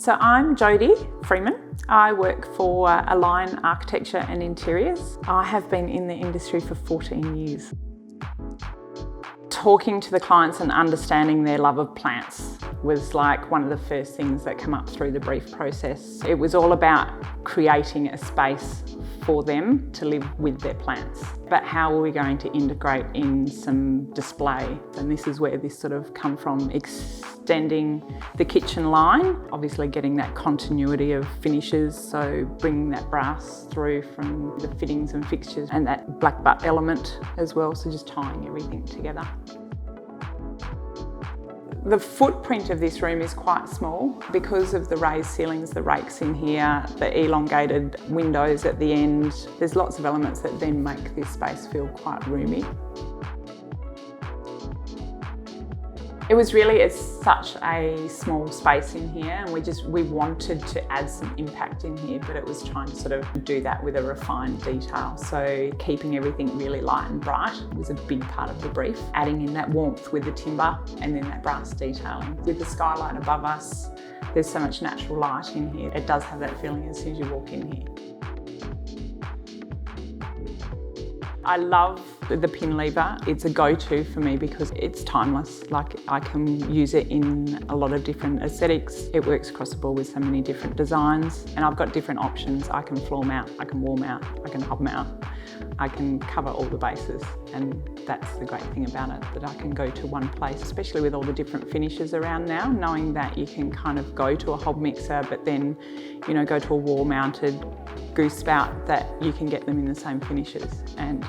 So I'm Jodie Freeman. I work for ABI Architecture and Interiors. I have been in the industry for 14 years. Talking to the clients and understanding their love of plants was like one of the first things that come up through the brief process. It was all about creating a space for them to live with their plants. But how are we going to integrate in some display? And this is where this sort of come from, extending the kitchen line, obviously getting that continuity of finishes, so bringing that brass through from the fittings and fixtures and that black butt element as well, so just tying everything together. The footprint of this room is quite small because of the raised ceilings, the rakes in here, the elongated windows at the end. There's lots of elements that then make this space feel quite roomy. It was really such a small space in here, and we wanted to add some impact in here, but it was trying to sort of do that with a refined detail. So keeping everything really light and bright was a big part of the brief. Adding in that warmth with the timber and then that brass detailing. With the skylight above us, there's so much natural light in here. It does have that feeling as soon as you walk in here. I love the pin lever. It's a go-to for me because it's timeless. Like, I can use it in a lot of different aesthetics. It works across the board with so many different designs, and I've got different options. I can floor mount, I can wall mount, I can hob mount. I can cover all the bases, and that's the great thing about it, that I can go to one place, especially with all the different finishes around now, knowing that you can kind of go to a hob mixer, but then, you know, go to a wall mounted goose spout, that you can get them in the same finishes. And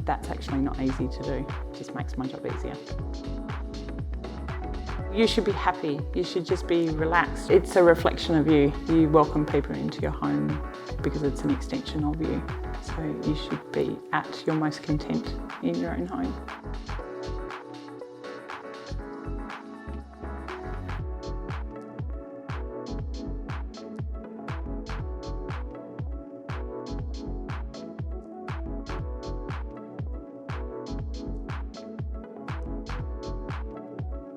that's actually not easy to do. It just makes my job easier. You should be happy. You should just be relaxed. It's a reflection of you. You welcome people into your home because it's an extension of you. So you should be at your most content in your own home.